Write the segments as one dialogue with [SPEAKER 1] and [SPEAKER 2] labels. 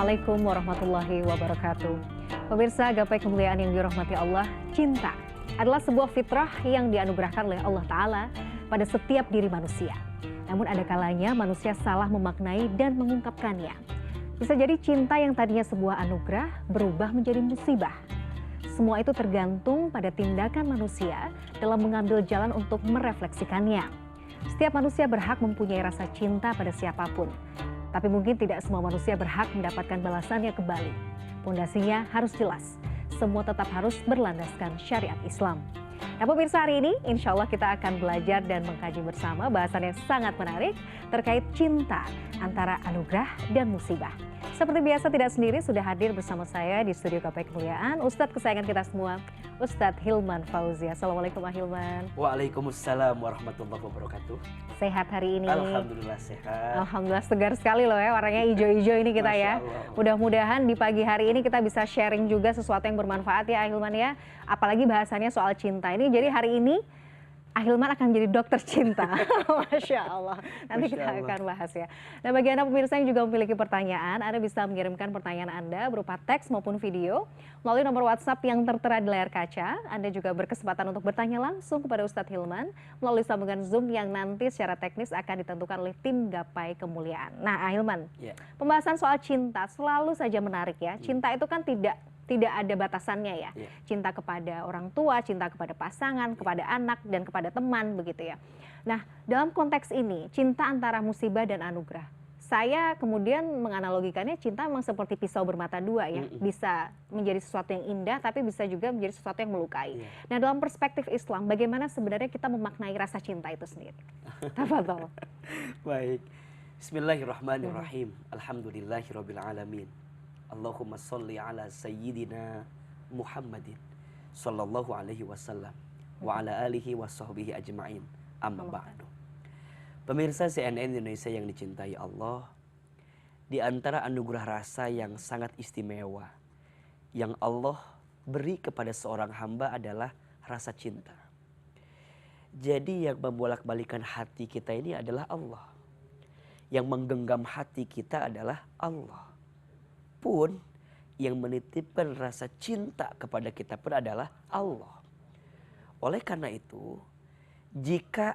[SPEAKER 1] Assalamualaikum warahmatullahi wabarakatuh. Pemirsa gapai kemuliaan yang dirahmati Allah, cinta adalah sebuah fitrah yang dianugerahkan oleh Allah Ta'ala pada setiap diri manusia. Namun ada kalanya manusia salah memaknai dan mengungkapkannya. Bisa jadi cinta yang tadinya sebuah anugerah berubah menjadi musibah. Semua itu tergantung pada tindakan manusia dalam mengambil jalan untuk merefleksikannya. Setiap manusia berhak mempunyai rasa cinta pada siapapun. Tapi mungkin tidak semua manusia berhak mendapatkan balasannya kembali. Pondasinya harus jelas. Semua tetap harus berlandaskan syariat Islam. Nah pemirsa, hari ini insya Allah kita akan belajar dan mengkaji bersama bahasan yang sangat menarik terkait cinta antara anugerah dan musibah. Seperti biasa tidak sendiri, sudah hadir bersama saya di studio Gapai Kemuliaan Ustadz kesayangan kita semua, Ustadz Hilman Fauzi. Assalamualaikum Hilman.
[SPEAKER 2] Waalaikumsalam warahmatullahi wabarakatuh.
[SPEAKER 1] Sehat hari ini?
[SPEAKER 2] Alhamdulillah sehat.
[SPEAKER 1] Alhamdulillah segar sekali loh ya, warnanya hijau-hijau ini kita ya. Mudah-mudahan di pagi hari ini kita bisa sharing juga sesuatu yang bermanfaat ya Hilman ya. Apalagi bahasannya soal cinta ini. Jadi hari ini Hilman akan jadi dokter cinta. Masya Allah. Nanti kita akan bahas ya. Nah bagi Anda pemirsa yang juga memiliki pertanyaan, Anda bisa mengirimkan pertanyaan Anda berupa teks maupun video melalui nomor WhatsApp yang tertera di layar kaca. Anda juga berkesempatan untuk bertanya langsung kepada Ustadz Hilman melalui sambungan Zoom yang nanti secara teknis akan ditentukan oleh tim Gapai Kemuliaan. Nah Hilman, pembahasan soal cinta selalu saja menarik ya. Cinta itu kan tidak ada batasannya ya. Cinta kepada orang tua, cinta kepada pasangan, kepada anak, dan kepada teman begitu ya. Nah dalam konteks ini, cinta antara musibah dan anugerah. Saya kemudian menganalogikannya cinta memang seperti pisau bermata dua ya. Bisa menjadi sesuatu yang indah, tapi bisa juga menjadi sesuatu yang melukai. Nah dalam perspektif Islam, bagaimana sebenarnya kita memaknai rasa cinta itu sendiri? Tafadhol.
[SPEAKER 2] Baik. Bismillahirrahmanirrahim. Alhamdulillahirabbil alamin. Allahumma sholli ala sayyidina Muhammadin sallallahu alaihi wasallam wa ala alihi wa sahbihi ajma'in. Amma ba'du. Pemirsa CNN Indonesia yang dicintai Allah, di antara anugerah rasa yang sangat istimewa yang Allah beri kepada seorang hamba adalah rasa cinta. Jadi yang membolak-balikan hati kita ini adalah Allah. Yang menggenggam hati kita adalah Allah. Pun yang menitipkan rasa cinta kepada kita pun adalah Allah. Oleh karena itu, jika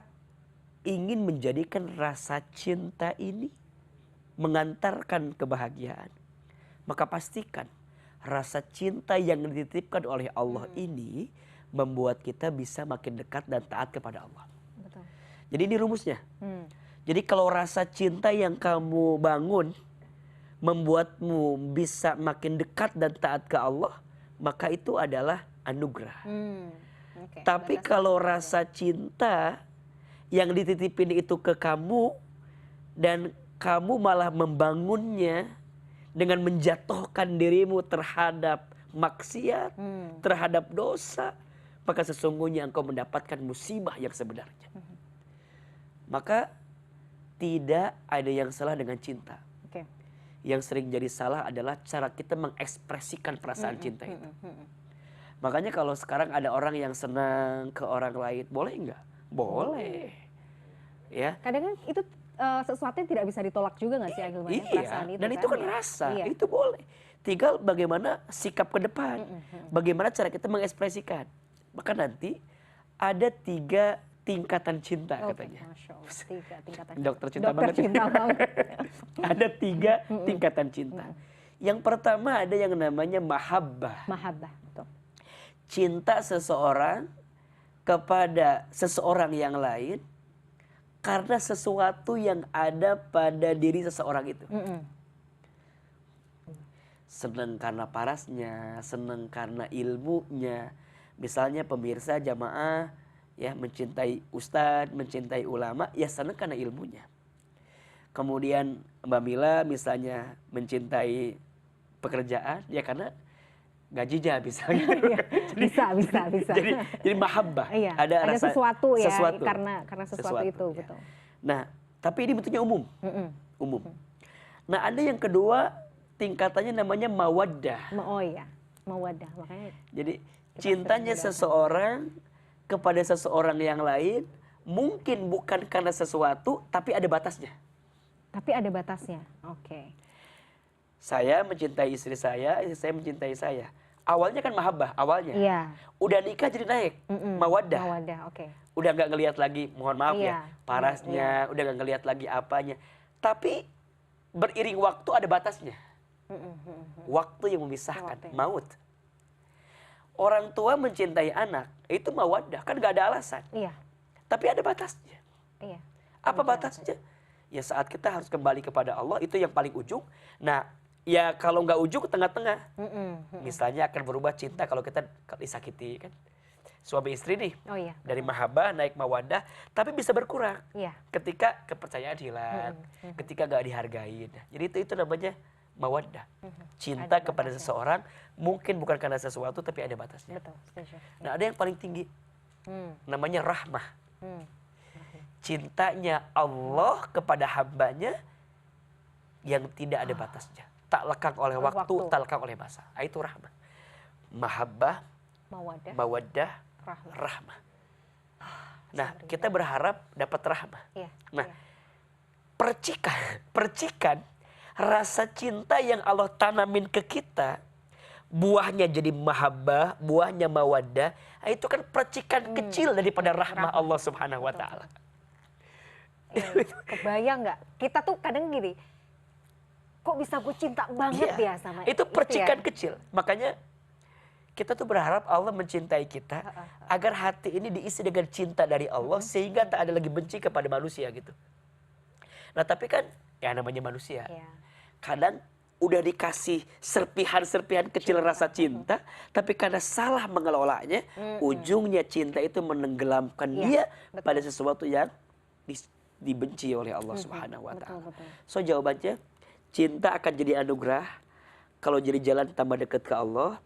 [SPEAKER 2] ingin menjadikan rasa cinta ini mengantarkan kebahagiaan, maka pastikan rasa cinta yang dititipkan oleh Allah ini membuat kita bisa makin dekat dan taat kepada Allah.
[SPEAKER 1] Betul.
[SPEAKER 2] Jadi ini rumusnya. Jadi kalau rasa cinta yang kamu bangun membuatmu bisa makin dekat dan taat ke Allah, maka itu adalah anugerah. Tapi kalau rasa cinta yang dititipin itu ke kamu dan kamu malah membangunnya dengan menjatuhkan dirimu terhadap maksiat, terhadap dosa, maka sesungguhnya engkau mendapatkan musibah yang sebenarnya. Maka tidak ada yang salah dengan cinta. Yang sering jadi salah adalah cara kita mengekspresikan perasaan cinta itu. Makanya kalau sekarang ada orang yang senang ke orang lain, boleh enggak? Boleh. Ya.
[SPEAKER 1] Kadang kan itu sesuatu yang tidak bisa ditolak juga nggak sih Hilman? Perasaan itu
[SPEAKER 2] dan itu kan rasa, itu boleh. Tinggal bagaimana sikap ke depan, bagaimana cara kita mengekspresikan. Maka nanti ada 3 tingkatan cinta katanya.
[SPEAKER 1] Masya Allah, 3 tingkatan cinta.
[SPEAKER 2] Dokter cinta banget.
[SPEAKER 1] Cinta banget.
[SPEAKER 2] Ada 3 tingkatan cinta. Yang pertama ada yang namanya mahabbah.
[SPEAKER 1] Mahabbah, betul.
[SPEAKER 2] Cinta seseorang kepada seseorang yang lain karena sesuatu yang ada pada diri seseorang itu. Senang karena parasnya, senang karena ilmunya. Misalnya pemirsa jamaah ya mencintai ustadz, mencintai ulama, ya senang karena ilmunya. Kemudian Mbak Mila misalnya mencintai pekerjaan, ya karena gajinya misalnya.
[SPEAKER 1] bisa.
[SPEAKER 2] Jadi mahabbah.
[SPEAKER 1] Ada
[SPEAKER 2] rasa
[SPEAKER 1] sesuatu ya,
[SPEAKER 2] sesuatu.
[SPEAKER 1] karena sesuatu itu,
[SPEAKER 2] ya.
[SPEAKER 1] betul.
[SPEAKER 2] Nah, tapi ini bentuknya umum. Umum. Nah, ada yang kedua tingkatannya namanya mawaddah.
[SPEAKER 1] Mawaddah. Makanya
[SPEAKER 2] jadi cintanya seseorang kepada seseorang yang lain mungkin bukan karena sesuatu, tapi ada batasnya.
[SPEAKER 1] Oke.
[SPEAKER 2] Saya mencintai istri saya mencintai saya. Awalnya kan mahabbah, awalnya.
[SPEAKER 1] Iya.
[SPEAKER 2] Udah nikah jadi naik, mawaddah.
[SPEAKER 1] Mawaddah, oke.
[SPEAKER 2] Udah nggak ngelihat lagi, mohon maaf
[SPEAKER 1] Iya.
[SPEAKER 2] ya, parasnya, udah nggak ngelihat lagi apanya. Tapi beriring waktu ada batasnya. Waktu yang memisahkan,
[SPEAKER 1] Waktu.
[SPEAKER 2] maut. Orang tua mencintai anak, itu mawaddah, kan nggak ada alasan.
[SPEAKER 1] Iya.
[SPEAKER 2] Tapi ada batasnya.
[SPEAKER 1] Iya.
[SPEAKER 2] Apa batasnya? Ya saat kita harus kembali kepada Allah, itu yang paling ujung. Nah, ya kalau nggak ujung, tengah-tengah. Misalnya akan berubah cinta kalau kita disakiti kan. Suami istri nih,
[SPEAKER 1] Oh iya.
[SPEAKER 2] dari mahabbah naik mawaddah, tapi bisa berkurang.
[SPEAKER 1] Iya.
[SPEAKER 2] Ketika kepercayaan hilang, ketika gak dihargai. Jadi itu namanya mawaddah. Cinta
[SPEAKER 1] Ada
[SPEAKER 2] kepada
[SPEAKER 1] batasnya.
[SPEAKER 2] seseorang mungkin bukan karena sesuatu, tapi ada batasnya.
[SPEAKER 1] Betul, setuju.
[SPEAKER 2] Nah, ada yang paling tinggi, namanya rahmah.
[SPEAKER 1] Hmm.
[SPEAKER 2] Cintanya Allah kepada hambanya yang tidak ada batasnya. Tak lekang oleh waktu, tak lekang oleh masa. Itu rahmah. Mahabbah,
[SPEAKER 1] Mawaddah,
[SPEAKER 2] mawaddah,
[SPEAKER 1] rahmah.
[SPEAKER 2] rahmah. Nah, kita berharap dapat rahmah.
[SPEAKER 1] Iya.
[SPEAKER 2] Nah,
[SPEAKER 1] iya.
[SPEAKER 2] percikan rasa cinta yang Allah tanamin ke kita, buahnya jadi mahabbah, buahnya mawaddah, itu kan percikan kecil daripada rahmah Allah Subhanahu wa taala.
[SPEAKER 1] Kebayang nggak? Kita tuh kadang gini, kok bisa gue cinta banget ya sama
[SPEAKER 2] Itu percikan
[SPEAKER 1] ya?
[SPEAKER 2] kecil. Makanya kita tuh berharap Allah mencintai kita agar hati ini diisi dengan cinta dari Allah sehingga tak ada lagi benci kepada manusia gitu. Nah, tapi kan ya namanya manusia.
[SPEAKER 1] Iya.
[SPEAKER 2] Kadang udah dikasih serpihan-serpihan kecil rasa cinta, tapi karena salah mengelolanya, ujungnya cinta itu menenggelamkan dia pada sesuatu yang dibenci oleh Allah Subhanahu wa taala.
[SPEAKER 1] Betul.
[SPEAKER 2] So jawabannya, cinta akan jadi anugerah kalau jadi jalan tambah dekat ke Allah.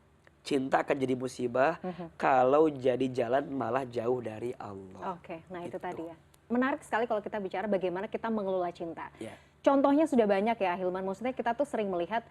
[SPEAKER 2] Cinta akan jadi musibah kalau jadi jalan malah jauh dari Allah.
[SPEAKER 1] Oke, nah itu tadi ya. Menarik sekali kalau kita bicara bagaimana kita mengelola cinta.
[SPEAKER 2] Ya.
[SPEAKER 1] Contohnya sudah banyak ya Hilman, maksudnya kita tuh sering melihat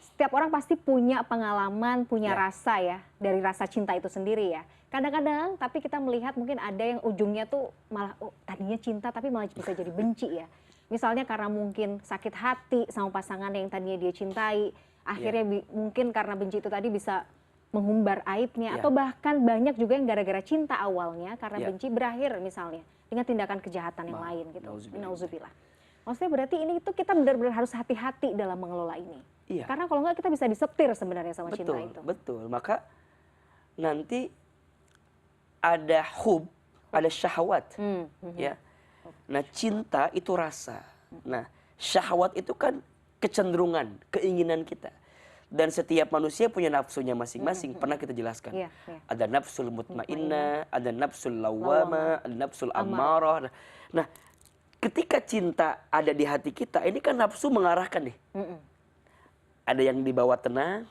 [SPEAKER 1] setiap orang pasti punya pengalaman, punya rasa ya, dari rasa cinta itu sendiri ya. Kadang-kadang tapi kita melihat mungkin ada yang ujungnya tuh malah tadinya cinta tapi malah bisa jadi benci ya. Misalnya karena mungkin sakit hati sama pasangan yang tadinya dia cintai, akhirnya mungkin karena benci itu tadi bisa mengumbar aibnya, atau bahkan banyak juga yang gara-gara cinta awalnya karena benci berakhir misalnya dengan tindakan kejahatan yang lain gitu. Nauzubillah. Maksudnya berarti ini itu kita benar-benar harus hati-hati dalam mengelola ini.
[SPEAKER 2] Iya.
[SPEAKER 1] Karena kalau enggak kita bisa disetir sebenarnya sama cinta itu.
[SPEAKER 2] Betul. Maka nanti ada ada syahwat. Ya. Nah, cinta itu rasa. Nah, syahwat itu kan kecenderungan, keinginan kita. Dan setiap manusia punya nafsunya masing-masing. Pernah kita jelaskan. Ada nafsul mutmainnah, ada nafsul lawwamah, ada nafsul ammarah. Nah, ketika cinta ada di hati kita, ini kan nafsu mengarahkan nih. Ada yang dibawa tenang,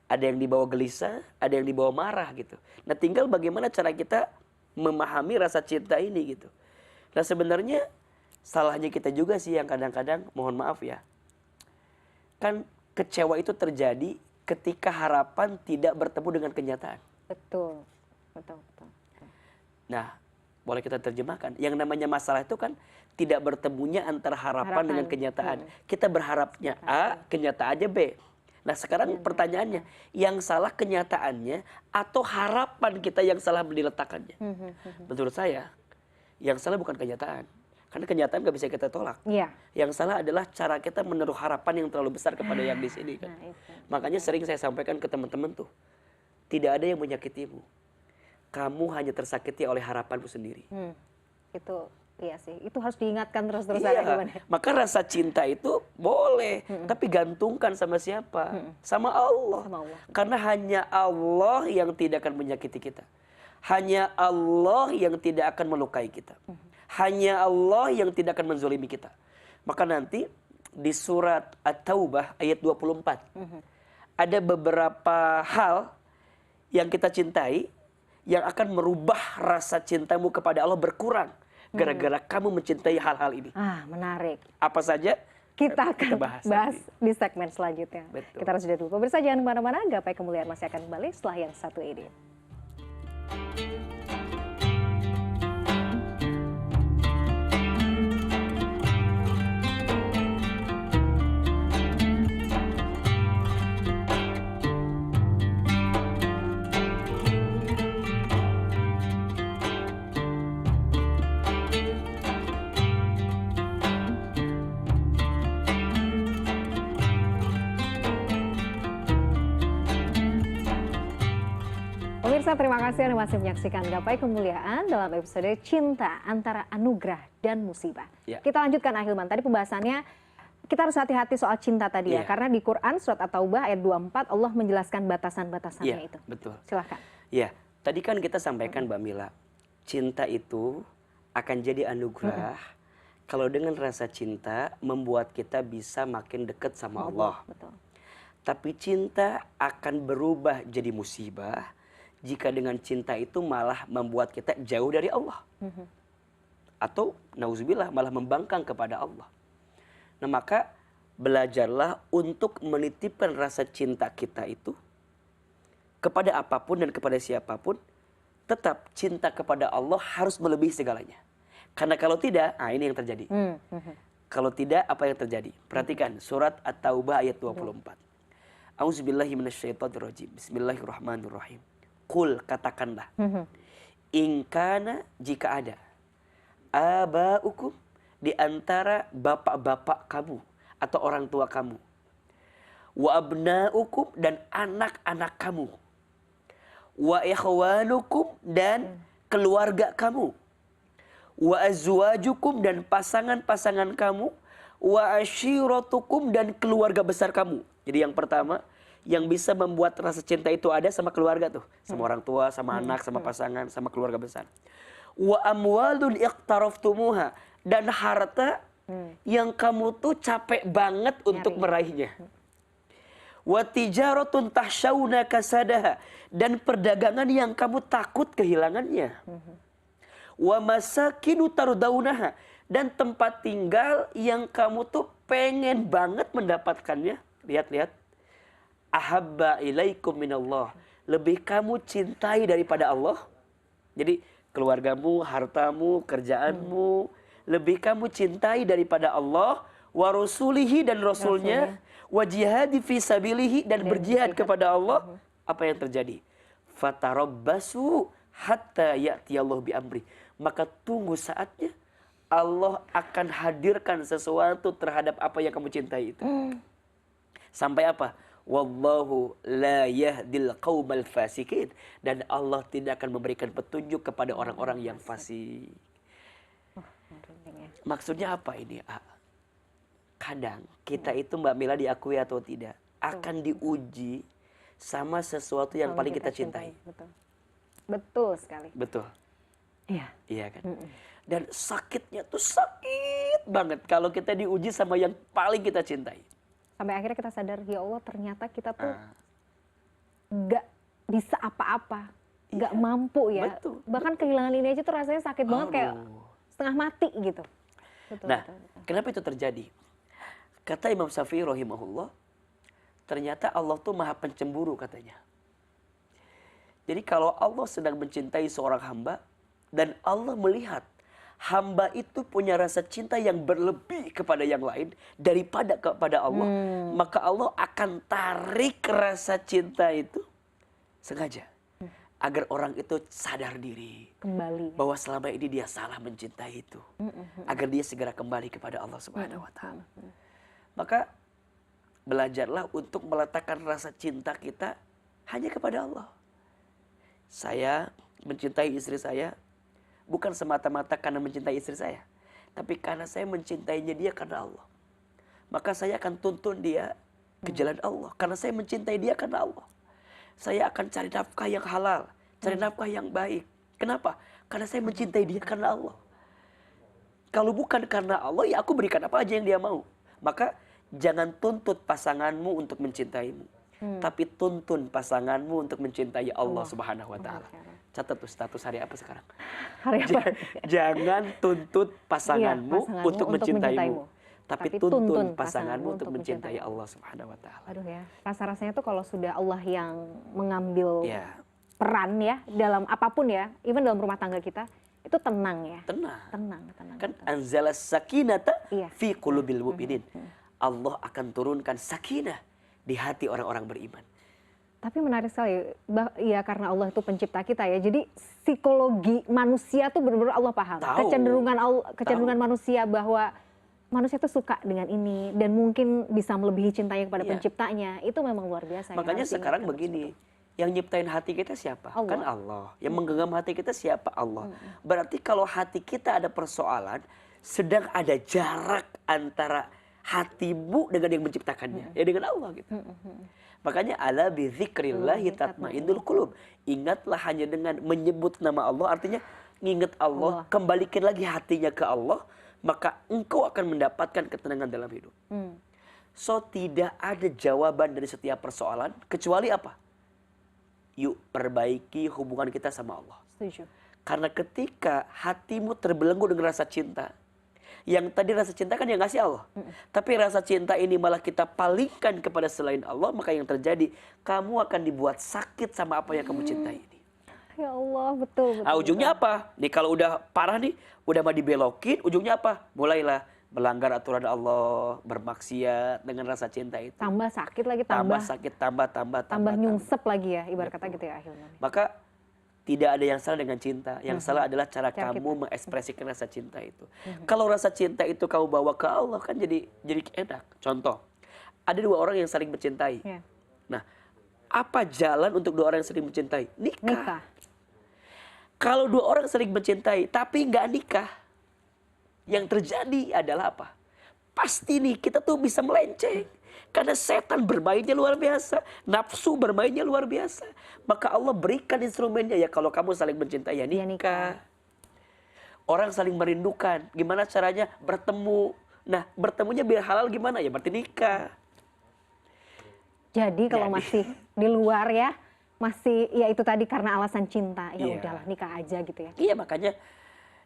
[SPEAKER 2] ada yang dibawa gelisah, ada yang dibawa marah gitu. Nah, tinggal bagaimana cara kita memahami rasa cinta ini gitu. Nah, sebenarnya salahnya kita juga sih yang kadang-kadang, mohon maaf ya, kan kecewa itu terjadi ketika harapan tidak bertemu dengan kenyataan.
[SPEAKER 1] Betul.
[SPEAKER 2] Nah, boleh kita terjemahkan. Yang namanya masalah itu kan tidak bertemunya antara harapan dengan kenyataan. Kita berharapnya A, kenyataannya B. Nah, sekarang pertanyaannya, yang salah kenyataannya atau harapan kita yang salah diletakkannya? Menurut saya, yang salah bukan kenyataan. Karena kenyataan gak bisa kita tolak.
[SPEAKER 1] Iya.
[SPEAKER 2] Yang salah adalah cara kita menaruh harapan yang terlalu besar kepada yang di sini kan. Makanya sering saya sampaikan ke teman-teman tuh, tidak ada yang menyakitimu. Kamu hanya tersakiti oleh harapanmu sendiri.
[SPEAKER 1] Itu iya sih. Itu harus diingatkan terus-terusan.
[SPEAKER 2] Iya. Maka rasa cinta itu boleh, tapi gantungkan sama siapa? Sama Allah. Karena hanya Allah yang tidak akan menyakiti kita. Hanya Allah yang tidak akan melukai kita. Hanya Allah yang tidak akan menzolimi kita. Maka nanti di surat At-Taubah ayat 24 ada beberapa hal yang kita cintai yang akan merubah rasa cintamu kepada Allah berkurang gara-gara kamu mencintai hal-hal ini.
[SPEAKER 1] Menarik.
[SPEAKER 2] Apa saja?
[SPEAKER 1] Kita akan bahas di segmen selanjutnya.
[SPEAKER 2] Betul.
[SPEAKER 1] Kita harus jeda dulu. Pemirsa jangan kemana-mana, Gapai Kemuliaan masih akan kembali setelah yang satu ini. Pemirsa, terima kasih Anda masih menyaksikan Gapai Kemuliaan dalam episode Cinta Antara Anugerah dan Musibah.
[SPEAKER 2] Ya.
[SPEAKER 1] Kita lanjutkan Ahilman. Tadi pembahasannya kita harus hati-hati soal cinta tadi ya. Karena di Quran surat At-Taubah ayat 24 Allah menjelaskan batasan-batasannya itu.
[SPEAKER 2] Betul.
[SPEAKER 1] Silahkan.
[SPEAKER 2] Ya, tadi kan kita sampaikan Mbak Mila, cinta itu akan jadi anugerah kalau dengan rasa cinta membuat kita bisa makin dekat sama Allah.
[SPEAKER 1] Betul.
[SPEAKER 2] Tapi cinta akan berubah jadi musibah jika dengan cinta itu malah membuat kita jauh dari Allah. Atau nauzubillah malah membangkang kepada Allah. Nah maka belajarlah untuk menitipkan rasa cinta kita itu kepada apapun dan kepada siapapun. Tetap cinta kepada Allah harus melebihi segalanya. Karena kalau tidak, ini yang terjadi. Kalau tidak, apa yang terjadi? Perhatikan surat At-Taubah ayat 24. Auzubillahi minasyaitonirrajim. Bismillahirrahmanirrahim. Qul, katakanlah. Ingkana, jika ada. Aba'ukum, di antara bapak-bapak kamu atau orang tua kamu. Wa abna'ukum, dan anak-anak kamu. Wa ikhwanukum, dan keluarga kamu. Wa azwajukum, dan pasangan-pasangan kamu. Wa ashiratukum, dan keluarga besar kamu. Jadi yang pertama, yang bisa membuat rasa cinta itu ada sama keluarga tuh. Sama orang tua, sama anak, sama pasangan, sama keluarga besar. Wa amwalun iqtaraftumuha, dan harta yang kamu tuh capek banget untuk meraihnya. Wa tijaratun tahsyawna kasadaha, dan perdagangan yang kamu takut kehilangannya. Wa masakinu tardaunaha, dan tempat tinggal yang kamu tuh pengen banget mendapatkannya. Lihat-lihat. Ahabba ilaikum minallah, lebih kamu cintai daripada Allah. Jadi keluargamu, hartamu, kerjaanmu, lebih kamu cintai daripada Allah, wa rasulihi, dan rasulnya, wa jihadi fi sabilihi, dan berjihad kepada Allah. Apa yang terjadi? Fatarabbasu hatta ya'tiyallahu bi amri. Maka tunggu saatnya Allah akan hadirkan sesuatu terhadap apa yang kamu cintai itu. Sampai apa? Wallahu la yahdil qaumal fasikin, dan Allah tidak akan memberikan petunjuk kepada orang-orang yang fasik. Maksudnya apa ini? Kadang kita itu Mbak Mila, diakui atau tidak, akan diuji sama sesuatu yang paling kita cintai.
[SPEAKER 1] Betul sekali.
[SPEAKER 2] Betul.
[SPEAKER 1] Iya.
[SPEAKER 2] Iya kan? Dan sakitnya tuh sakit banget kalau kita diuji sama yang paling kita cintai.
[SPEAKER 1] Sampai akhirnya kita sadar, ya Allah ternyata kita tuh gak bisa apa-apa, gak mampu ya.
[SPEAKER 2] Betul.
[SPEAKER 1] Bahkan kehilangan ini aja tuh rasanya sakit banget, kayak setengah mati gitu. Betul,
[SPEAKER 2] nah,
[SPEAKER 1] betul.
[SPEAKER 2] Kenapa itu terjadi? Kata Imam Syafi'i rahimahullah, ternyata Allah tuh maha pencemburu katanya. Jadi kalau Allah sedang mencintai seorang hamba, dan Allah melihat hamba itu punya rasa cinta yang berlebih kepada yang lain daripada kepada Allah, maka Allah akan tarik rasa cinta itu sengaja agar orang itu sadar diri
[SPEAKER 1] Kembali
[SPEAKER 2] bahwa selama ini dia salah mencintai itu, agar dia segera kembali kepada Allah Subhanahu wa taala. Maka belajarlah untuk meletakkan rasa cinta kita hanya kepada Allah. Saya mencintai istri saya bukan semata-mata karena mencintai istri saya, tapi karena saya mencintainya dia karena Allah. Maka saya akan tuntun dia ke jalan Allah, karena saya mencintai dia karena Allah. Saya akan cari nafkah yang halal, cari nafkah yang baik. Kenapa? Karena saya mencintai dia karena Allah. Kalau bukan karena Allah, ya aku berikan apa aja yang dia mau. Maka jangan tuntut pasanganmu untuk mencintaimu, tapi tuntun pasanganmu untuk mencintai Allah Subhanahu wa taala. Catat tuh status hari apa sekarang.
[SPEAKER 1] Hari apa?
[SPEAKER 2] Jangan tuntut pasanganmu untuk mencintaimu, tapi tuntun pasanganmu untuk mencintai Allah Subhanahu wa taala.
[SPEAKER 1] Aduh ya, rasa-rasanya tuh kalau sudah Allah yang mengambil peran ya dalam apapun ya, even dalam rumah tangga kita, itu tenang ya. Tenang.
[SPEAKER 2] Kan anzalas sakinata fi qulubil mu'minin. Allah akan turunkan sakinah di hati orang-orang beriman.
[SPEAKER 1] Tapi menarik sekali, ya karena Allah itu pencipta kita ya. Jadi psikologi manusia tuh benar-benar Allah paham. Kecenderungan manusia bahwa manusia tuh suka dengan ini dan mungkin bisa melebihi cintanya kepada penciptanya. Itu memang luar biasa.
[SPEAKER 2] Makanya sekarang begini, Yang nyiptain hati kita siapa?
[SPEAKER 1] Allah.
[SPEAKER 2] Kan Allah. Yang menggenggam hati kita siapa? Allah. Berarti kalau hati kita ada persoalan, sedang ada jarak antara hatimu dengan yang menciptakannya. Ya dengan Allah gitu. Makanya ala bi dzikrillahi tatmainnul qulub. Ingatlah hanya dengan menyebut nama Allah, artinya nginget Allah, kembalikan lagi hatinya ke Allah, maka engkau akan mendapatkan ketenangan dalam hidup. So tidak ada jawaban dari setiap persoalan kecuali apa? Yuk perbaiki hubungan kita sama Allah.
[SPEAKER 1] Setuju.
[SPEAKER 2] Karena ketika hatimu terbelenggu dengan rasa cinta, yang tadi rasa cinta kan yang ngasih Allah. Tapi rasa cinta ini malah kita palingkan kepada selain Allah, maka yang terjadi, kamu akan dibuat sakit sama apa yang kamu cintai ini.
[SPEAKER 1] Ya Allah, betul.
[SPEAKER 2] Nah, ujungnya apa? Nih kalau udah parah nih, udah mau dibelokin, ujungnya apa? Mulailah melanggar aturan Allah, bermaksiat dengan rasa cinta itu.
[SPEAKER 1] Tambah sakit lagi,
[SPEAKER 2] tambah sakit, tambah
[SPEAKER 1] nyungsep lagi ya, ibarat kata gitu ya akhirnya.
[SPEAKER 2] Maka tidak ada yang salah dengan cinta. Yang salah adalah cara kamu mengekspresikan rasa cinta itu. Kalau rasa cinta itu kamu bawa ke Allah kan jadi enak. Contoh, ada dua orang yang saling mencintai. Nah, apa jalan untuk dua orang yang saling mencintai? Nikah. Kalau dua orang saling mencintai tapi nggak nikah, yang terjadi adalah apa? Pasti nih kita tuh bisa melenceng. Karena setan bermainnya luar biasa. Nafsu bermainnya luar biasa. Maka Allah berikan instrumennya. Ya kalau kamu saling mencintai ya nikah. Orang saling merindukan. Gimana caranya? Bertemu. Nah bertemunya biar halal gimana? Ya berarti nikah.
[SPEAKER 1] Jadi kalau masih di luar ya. Masih ya itu tadi karena alasan cinta. Ya udahlah nikah aja gitu ya.
[SPEAKER 2] Iya makanya.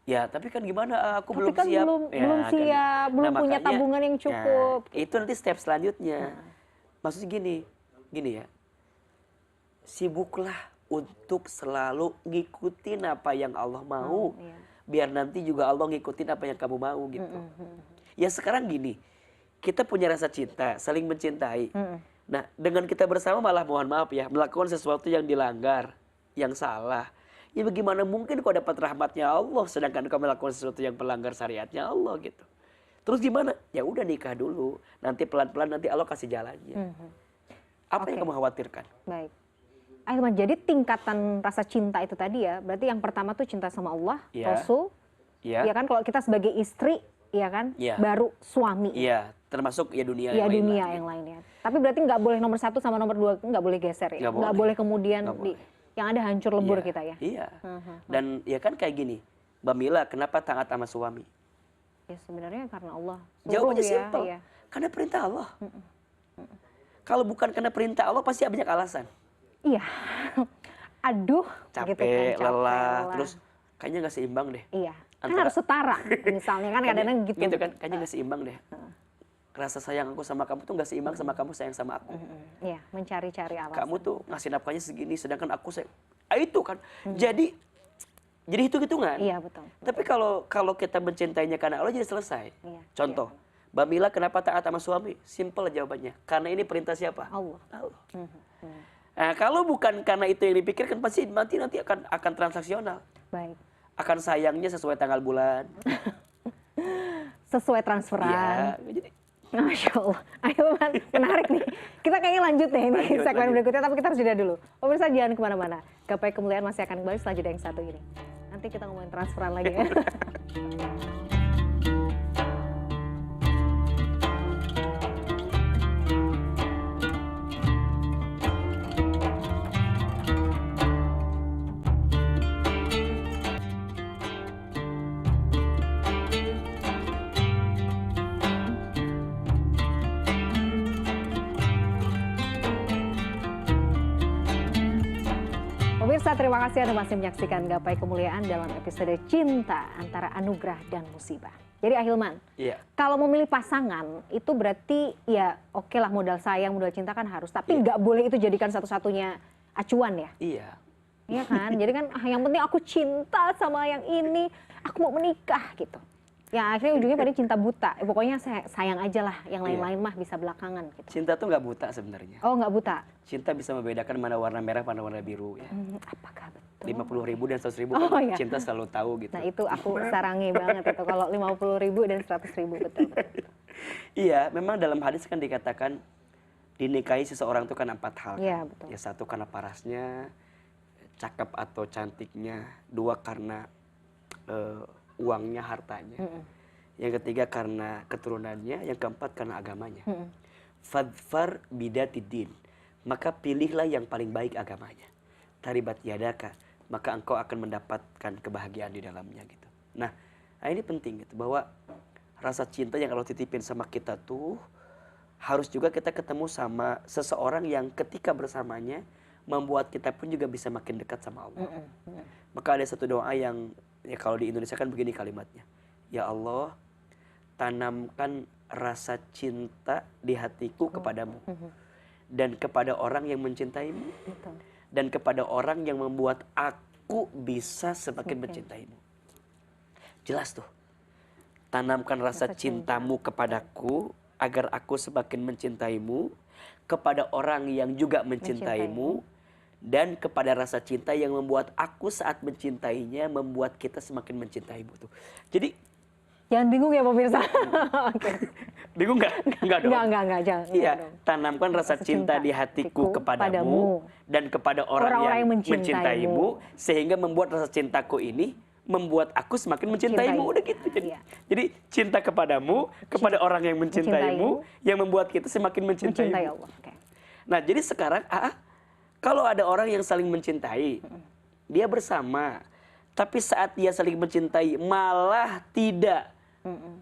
[SPEAKER 2] Ya tapi kan gimana aku
[SPEAKER 1] tapi
[SPEAKER 2] belum
[SPEAKER 1] kan
[SPEAKER 2] siap.
[SPEAKER 1] belum siap, belum punya tabungan yang cukup.
[SPEAKER 2] Itu nanti step selanjutnya. Maksudnya gini ya. Sibuklah untuk selalu ngikutin apa yang Allah mau. Biar nanti juga Allah ngikutin apa yang kamu mau gitu. Ya sekarang gini, kita punya rasa cinta, saling mencintai. Nah dengan kita bersama malah mohon maaf ya, melakukan sesuatu yang dilanggar, yang salah. Ya bagaimana mungkin kau dapat rahmatnya Allah sedangkan kau melakukan sesuatu yang pelanggar syariatnya Allah gitu. Terus gimana? Ya udah nikah dulu. Nanti pelan-pelan nanti Allah kasih jalannya. Apa yang kamu khawatirkan?
[SPEAKER 1] Baik. Ahilman, jadi tingkatan rasa cinta itu tadi ya, berarti yang pertama tuh cinta sama Allah, Rasul. Ya kan kalau kita sebagai istri, ya kan, baru suami.
[SPEAKER 2] Iya, termasuk ya dunia
[SPEAKER 1] ya,
[SPEAKER 2] yang
[SPEAKER 1] dunia yang lainnya. Tapi berarti nggak boleh nomor 1 sama nomor 2 nggak boleh geser ya. Nggak boleh kemudian yang ada hancur lebur kita ya.
[SPEAKER 2] Iya. Dan ya kan kayak gini, Mbak Mila, kenapa taat sama suami?
[SPEAKER 1] Ya sebenarnya karena Allah.
[SPEAKER 2] Jawabannya simpel. Karena perintah Allah. Kalau bukan karena perintah Allah pasti banyak alasan.
[SPEAKER 1] Iya. Aduh.
[SPEAKER 2] Capek,
[SPEAKER 1] gitu kan,
[SPEAKER 2] lelah, terus kayaknya nggak seimbang deh.
[SPEAKER 1] Iya. Kan harus setara. Misalnya kan kadang-kadang gitu.
[SPEAKER 2] Gitu kan, kayaknya nggak seimbang deh. Rasa sayang aku sama kamu tuh gak seimbang sama kamu sayang sama aku.
[SPEAKER 1] Iya, mencari-cari alasan.
[SPEAKER 2] Kamu tuh ngasih nafkahnya segini, sedangkan aku itu kan. Jadi hitung-hitungan.
[SPEAKER 1] Iya betul.
[SPEAKER 2] Tapi kalau kita mencintainya karena Allah jadi selesai. Contoh, Mbak Mila kenapa taat sama suami? Simple jawabannya. Karena ini perintah siapa?
[SPEAKER 1] Allah.
[SPEAKER 2] Nah, kalau bukan karena itu yang dipikirkan pasti nanti akan transaksional.
[SPEAKER 1] Baik.
[SPEAKER 2] Akan sayangnya sesuai tanggal bulan.
[SPEAKER 1] Sesuai transferan.
[SPEAKER 2] Iya, jadi
[SPEAKER 1] Masya Allah. Ahilman, menarik nih. Kita kayaknya lanjut deh ini segmen berikutnya, tapi kita harus jeda dulu. Pemirsa jangan kemana-mana. Gapai Kemuliaan masih akan kembali setelah jeda yang satu ini. Nanti kita ngomongin transferan lagi ya. Pemirsa, terima kasih Anda masih menyaksikan Gapai Kemuliaan dalam episode Cinta Antara Anugerah dan Musibah. Jadi Ahilman, kalau memilih pasangan itu berarti ya oke lah modal sayang, modal cinta kan harus. Tapi nggak boleh itu jadikan satu-satunya acuan ya. Iya kan, jadi kan yang penting aku cinta sama yang ini, aku mau menikah gitu. Ya akhirnya ujungnya pada cinta buta. Pokoknya sayang aja lah, yang lain-lain mah bisa belakangan gitu.
[SPEAKER 2] Cinta tuh nggak buta sebenarnya.
[SPEAKER 1] Oh nggak buta?
[SPEAKER 2] Cinta bisa membedakan mana warna merah, mana warna biru ya.
[SPEAKER 1] Apakah betul?
[SPEAKER 2] 50.000 dan 100.000 kan cinta selalu tahu gitu.
[SPEAKER 1] Nah itu aku sarangi banget itu kalau 50.000 dan 100.000 betul.
[SPEAKER 2] Iya, memang dalam hadis kan dikatakan dinikahi seseorang itu kan 4 hal kan.
[SPEAKER 1] Iya, betul.
[SPEAKER 2] Ya, satu karena parasnya, cakep atau cantiknya, dua karena uangnya, hartanya. Yang ketiga karena keturunannya, yang keempat karena agamanya. Fadfar bidatid din, maka pilihlah yang paling baik agamanya. Taribat yadaka, maka engkau akan mendapatkan kebahagiaan di dalamnya gitu. Nah ini penting gitu, bahwa rasa cinta yang Allah titipin sama kita tuh harus juga kita ketemu sama seseorang yang ketika bersamanya membuat kita pun juga bisa makin dekat sama Allah. Maka ada satu doa yang ya kalau di Indonesia kan begini kalimatnya, ya Allah, tanamkan rasa cinta di hatiku kepadamu dan kepada orang yang mencintaimu dan kepada orang yang membuat aku bisa semakin mencintaimu. Jelas tuh, tanamkan rasa cintamu kepadaku agar aku semakin mencintaimu, kepada orang yang juga mencintaimu, dan kepada rasa cinta yang membuat aku saat mencintainya membuat kita semakin mencintaimu tuh. Jadi
[SPEAKER 1] jangan bingung ya pemirsa. Okay.
[SPEAKER 2] Bingung nggak? Enggak dong.
[SPEAKER 1] Enggak, jangan.
[SPEAKER 2] Iya, tanamkan rasa cinta di hatiku kepadamu dan kepada orang yang mencintaimu, sehingga membuat rasa cintaku ini membuat aku semakin mencintaimu. Udah gitu. Jadi cinta kepadamu, kepada orang yang mencintaimu, yang membuat kita semakin mencintai Allah. Okay. Nah, jadi sekarang kalau ada orang yang saling mencintai, dia bersama, tapi saat dia saling mencintai malah tidak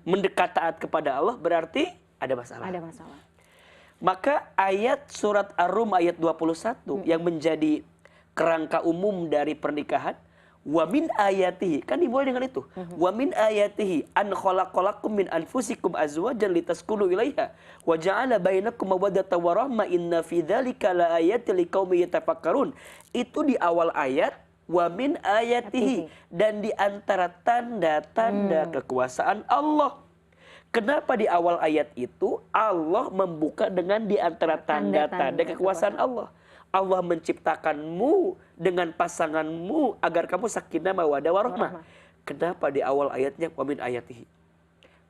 [SPEAKER 2] mendekat taat kepada Allah, berarti ada masalah.
[SPEAKER 1] Ada masalah.
[SPEAKER 2] Maka ayat surat Ar-Rum ayat 21 yang menjadi kerangka umum dari pernikahan, wa min ayatihi, kan dimulai dengan itu. Wa min ayatihi an khalaqalakum min anfusikum azwajan litaskunu ilaiha wa ja'ala bainakum mawaddatan wa rahmah inna fi dzalika laayatil liqaumin yatafakkarun. Itu di awal ayat, wa min ayatihi, dan di antara tanda-tanda kekuasaan Allah. Kenapa di awal ayat itu Allah membuka dengan di antara tanda-tanda kekuasaan Allah? Allah menciptakanmu dengan pasanganmu agar kamu sakinah mawaddah warahmah. Kenapa di awal ayatnya wa min ayatihi?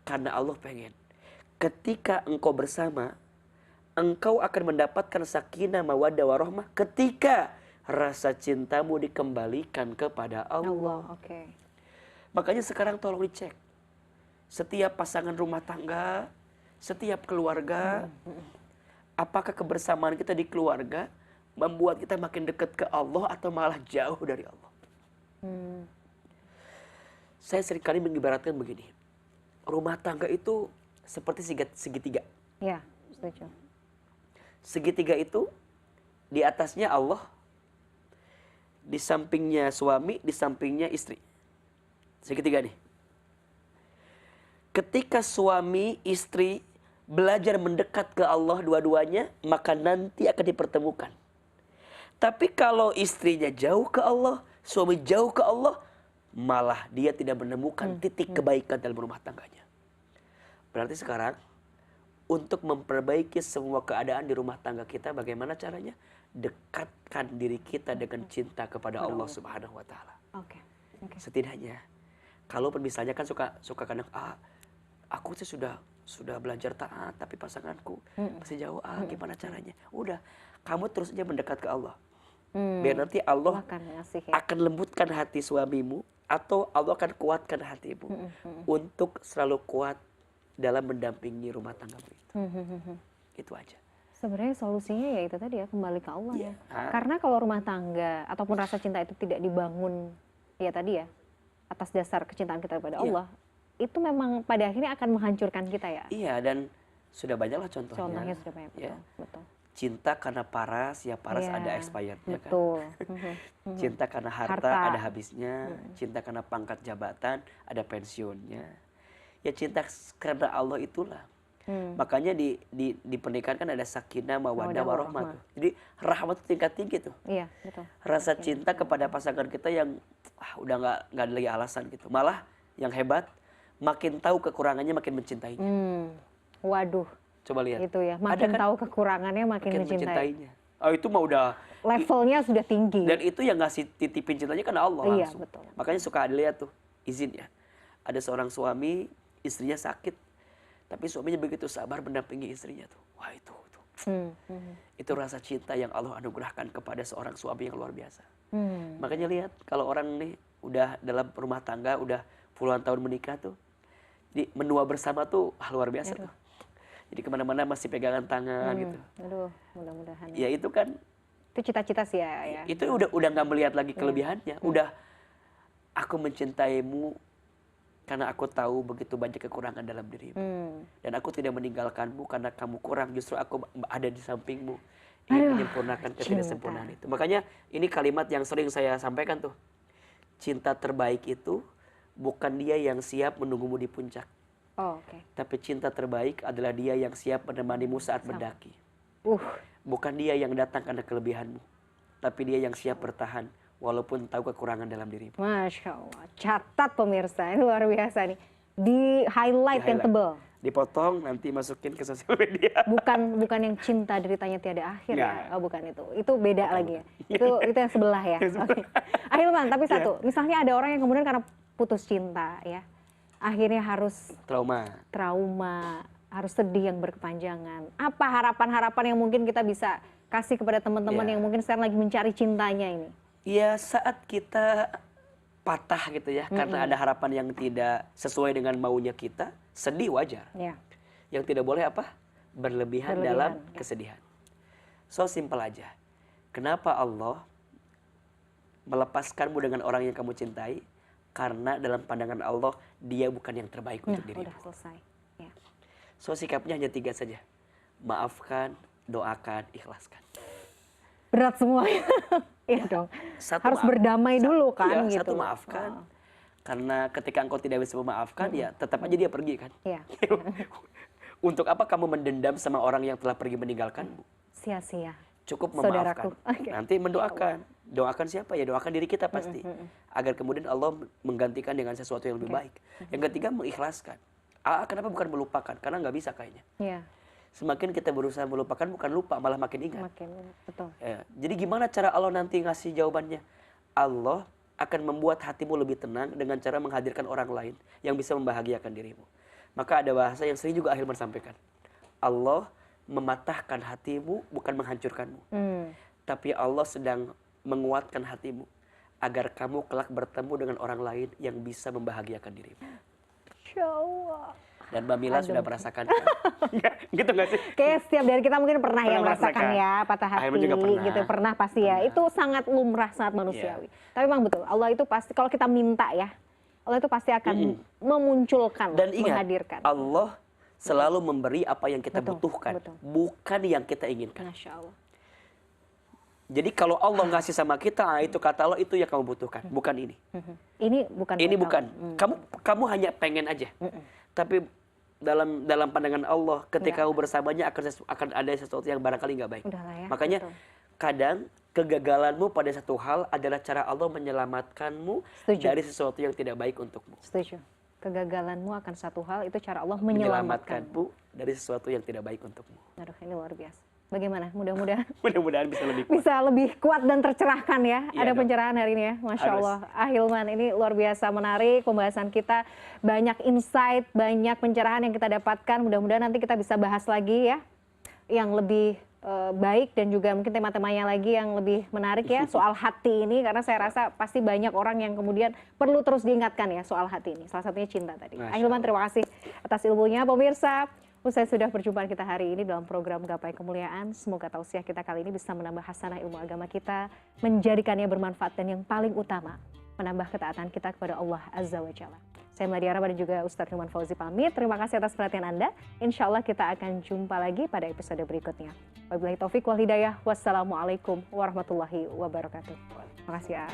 [SPEAKER 2] Karena Allah pengen ketika engkau bersama, engkau akan mendapatkan sakinah mawaddah warahmah ketika rasa cintamu dikembalikan kepada Allah.
[SPEAKER 1] Okay.
[SPEAKER 2] Makanya sekarang tolong dicek. Setiap pasangan rumah tangga, setiap keluarga, apakah kebersamaan kita di keluarga membuat kita makin dekat ke Allah atau malah jauh dari Allah? Saya seringkali mengibaratkan begini, rumah tangga itu seperti segitiga.
[SPEAKER 1] Ya, setuju.
[SPEAKER 2] Segitiga itu di atasnya Allah, di sampingnya suami, di sampingnya istri. Segitiga nih. Ketika suami istri belajar mendekat ke Allah dua-duanya, maka nanti akan dipertemukan. Tapi kalau istrinya jauh ke Allah, suami jauh ke Allah, malah dia tidak menemukan titik kebaikan dalam rumah tangganya. Berarti sekarang untuk memperbaiki semua keadaan di rumah tangga kita, bagaimana caranya? Dekatkan diri kita dengan cinta kepada Allah Subhanahu wa taala.
[SPEAKER 1] Okay.
[SPEAKER 2] Setidaknya kalaupun misalnya kan suka kadang aku sih sudah belajar taat tapi pasanganku masih jauh, gimana caranya? Udah, kamu terus aja mendekat ke Allah. Biar nanti Allah akan lembutkan hati suamimu, atau Allah akan kuatkan hatimu untuk selalu kuat dalam mendampingi rumah tanggamu itu. Itu aja.
[SPEAKER 1] Sebenarnya solusinya ya itu tadi ya, kembali ke Allah ya. Karena kalau rumah tangga ataupun rasa cinta itu tidak dibangun ya tadi ya atas dasar kecintaan kita kepada Allah, itu memang pada akhirnya akan menghancurkan kita ya.
[SPEAKER 2] Iya, dan sudah banyaklah contohnya.
[SPEAKER 1] Contohnya sudah banyak, betul.
[SPEAKER 2] Cinta karena paras, ya paras ada expirednya kan.
[SPEAKER 1] Betul.
[SPEAKER 2] Cinta karena harta ada habisnya. Cinta karena pangkat jabatan ada pensiunnya. Ya cinta karena Allah itulah. Makanya di pernikahan kan ada sakinah mawaddah warahmah. Jadi rahmat itu tingkat tinggi tuh.
[SPEAKER 1] Iya, betul.
[SPEAKER 2] Rasa cinta kepada pasangan kita yang udah nggak ada lagi alasan gitu. Malah yang hebat, makin tahu kekurangannya makin mencintainya.
[SPEAKER 1] Waduh.
[SPEAKER 2] Coba lihat.
[SPEAKER 1] Itu ya, makin tahu kekurangannya makin mencintainya.
[SPEAKER 2] Itu mah udah
[SPEAKER 1] levelnya sudah tinggi.
[SPEAKER 2] Dan itu yang ngasih titipin cintanya kan Allah langsung.
[SPEAKER 1] Iya, betul.
[SPEAKER 2] Makanya suka ada lihat tuh, izin ya. Ada seorang suami, istrinya sakit, tapi suaminya begitu sabar mendampingi istrinya tuh. Wah itu Itu rasa cinta yang Allah anugerahkan kepada seorang suami yang luar biasa.
[SPEAKER 1] Hmm.
[SPEAKER 2] Makanya lihat kalau orang nih udah dalam rumah tangga, udah puluhan tahun menikah tuh, jadi menua bersama tuh luar biasa tuh. Jadi kemana-mana masih pegangan tangan gitu.
[SPEAKER 1] Aduh, mudah-mudahan.
[SPEAKER 2] Ya itu kan,
[SPEAKER 1] Itu cita-cita sih ya.
[SPEAKER 2] itu udah nggak melihat lagi kelebihannya. Udah, aku mencintaimu karena aku tahu begitu banyak kekurangan dalam dirimu. Dan aku tidak meninggalkanmu karena kamu kurang, justru aku ada di sampingmu. Ingin menyempurnakan ketidaksempurnaan itu. Makanya ini kalimat yang sering saya sampaikan tuh. Cinta terbaik itu bukan dia yang siap menunggumu di puncak.
[SPEAKER 1] Oh, oke.
[SPEAKER 2] Tapi cinta terbaik adalah dia yang siap menemanimu saat mendaki. Bukan dia yang datang karena kelebihanmu. Tapi dia yang siap bertahan walaupun tahu kekurangan dalam dirimu.
[SPEAKER 1] Masya Allah. Catat pemirsa, ini luar biasa nih. Di highlight yang tebal.
[SPEAKER 2] Dipotong, nanti masukin ke sosial media.
[SPEAKER 1] Bukan yang cinta deritanya tiada akhir ya. Oh, bukan itu. Itu beda lagi ya. Itu yang sebelah ya. Oke. Ahilman, tapi satu, misalnya ada orang yang kemudian karena putus cinta ya, akhirnya harus trauma, harus sedih yang berkepanjangan. Apa harapan-harapan yang mungkin kita bisa kasih kepada teman-teman yang mungkin sekarang lagi mencari cintanya ini?
[SPEAKER 2] Ya, saat kita patah gitu ya, karena ada harapan yang tidak sesuai dengan maunya kita, sedih wajar. Yang tidak boleh apa? Berlebihan dalam kesedihan. So simple aja. Kenapa Allah melepaskanmu dengan orang yang kamu cintai? Karena dalam pandangan Allah, dia bukan yang terbaik untuk dirimu.
[SPEAKER 1] Udah selesai.
[SPEAKER 2] So sikapnya hanya 3 saja. Maafkan, doakan, ikhlaskan.
[SPEAKER 1] Berat semuanya. Iya dong. Harus berdamai dulu kan gitu.
[SPEAKER 2] Satu, maafkan. Karena ketika engkau tidak bisa memaafkan, ya tetap aja dia pergi kan.
[SPEAKER 1] Iya.
[SPEAKER 2] Untuk apa kamu mendendam sama orang yang telah pergi meninggalkanmu?
[SPEAKER 1] Sia-sia.
[SPEAKER 2] Cukup memaafkan. Nanti mendoakan. Doakan siapa? Ya doakan diri kita pasti. Agar kemudian Allah menggantikan dengan sesuatu yang lebih baik. Yang ketiga, mengikhlaskan. Kenapa bukan melupakan? Karena nggak bisa kayaknya. Semakin kita berusaha melupakan, bukan lupa, malah makin ingat.
[SPEAKER 1] Betul.
[SPEAKER 2] Ya. Jadi gimana cara Allah nanti ngasih jawabannya? Allah akan membuat hatimu lebih tenang dengan cara menghadirkan orang lain yang bisa membahagiakan dirimu. Maka ada bahasa yang sering juga Ahilman sampaikan. Allah mematahkan hatimu, bukan menghancurkanmu. Tapi Allah sedang menguatkan hatimu agar kamu kelak bertemu dengan orang lain yang bisa membahagiakan dirimu.
[SPEAKER 1] Insya Allah.
[SPEAKER 2] Dan Mbak Mila sudah merasakan. Gitu nggak sih?
[SPEAKER 1] Kayak setiap dari kita mungkin pernah ya merasakan ya patah hati gitu, pernah pasti ya. Itu sangat lumrah, sangat manusiawi. Tapi memang betul, Allah itu pasti kalau kita minta ya, Allah itu pasti akan memunculkan,
[SPEAKER 2] dan ingat,
[SPEAKER 1] menghadirkan.
[SPEAKER 2] Allah selalu memberi apa yang kita butuhkan, bukan yang kita inginkan.
[SPEAKER 1] Masya Allah.
[SPEAKER 2] Jadi kalau Allah ngasih sama kita, itu kata Allah, itu yang kamu butuhkan, bukan ini.
[SPEAKER 1] Ini bukan.
[SPEAKER 2] Ini bukan. Kamu hanya pengen aja. Tapi dalam pandangan Allah, ketika kamu bersamanya akan ada sesuatu yang barangkali nggak baik.
[SPEAKER 1] Ya,
[SPEAKER 2] makanya kadang kegagalanmu pada satu hal adalah cara Allah menyelamatkanmu dari sesuatu yang tidak baik untukmu.
[SPEAKER 1] Setuju. Kegagalanmu akan satu hal, itu cara Allah menyelamatkanmu
[SPEAKER 2] dari sesuatu yang tidak baik untukmu.
[SPEAKER 1] Aduh, ini luar biasa. Bagaimana? Mudah-mudahan
[SPEAKER 2] bisa lebih
[SPEAKER 1] kuat dan tercerahkan ya. Ada pencerahan hari ini ya. Masya Allah. Ahilman, ini luar biasa menarik pembahasan kita. Banyak insight, banyak pencerahan yang kita dapatkan. Mudah-mudahan nanti kita bisa bahas lagi ya. Yang lebih baik dan juga mungkin tema-temanya lagi yang lebih menarik ya. Soal hati ini. Karena saya rasa pasti banyak orang yang kemudian perlu terus diingatkan ya soal hati ini. Salah satunya cinta tadi. Ahilman, terima kasih atas ilmunya. Pemirsa, usai sudah perjumpaan kita hari ini dalam program Gapai Kemuliaan, semoga tausiah kita kali ini bisa menambah hasanah ilmu agama kita, menjadikannya bermanfaat dan yang paling utama, menambah ketaatan kita kepada Allah Azza wa Jalla. Saya Meladia Rahma dan juga Ustadz Hilman Fauzi pamit. Terima kasih atas perhatian Anda. Insya Allah kita akan jumpa lagi pada episode berikutnya. Wabillahi taufiq wal hidayah. Wassalamualaikum warahmatullahi wabarakatuh. Terima kasih ya.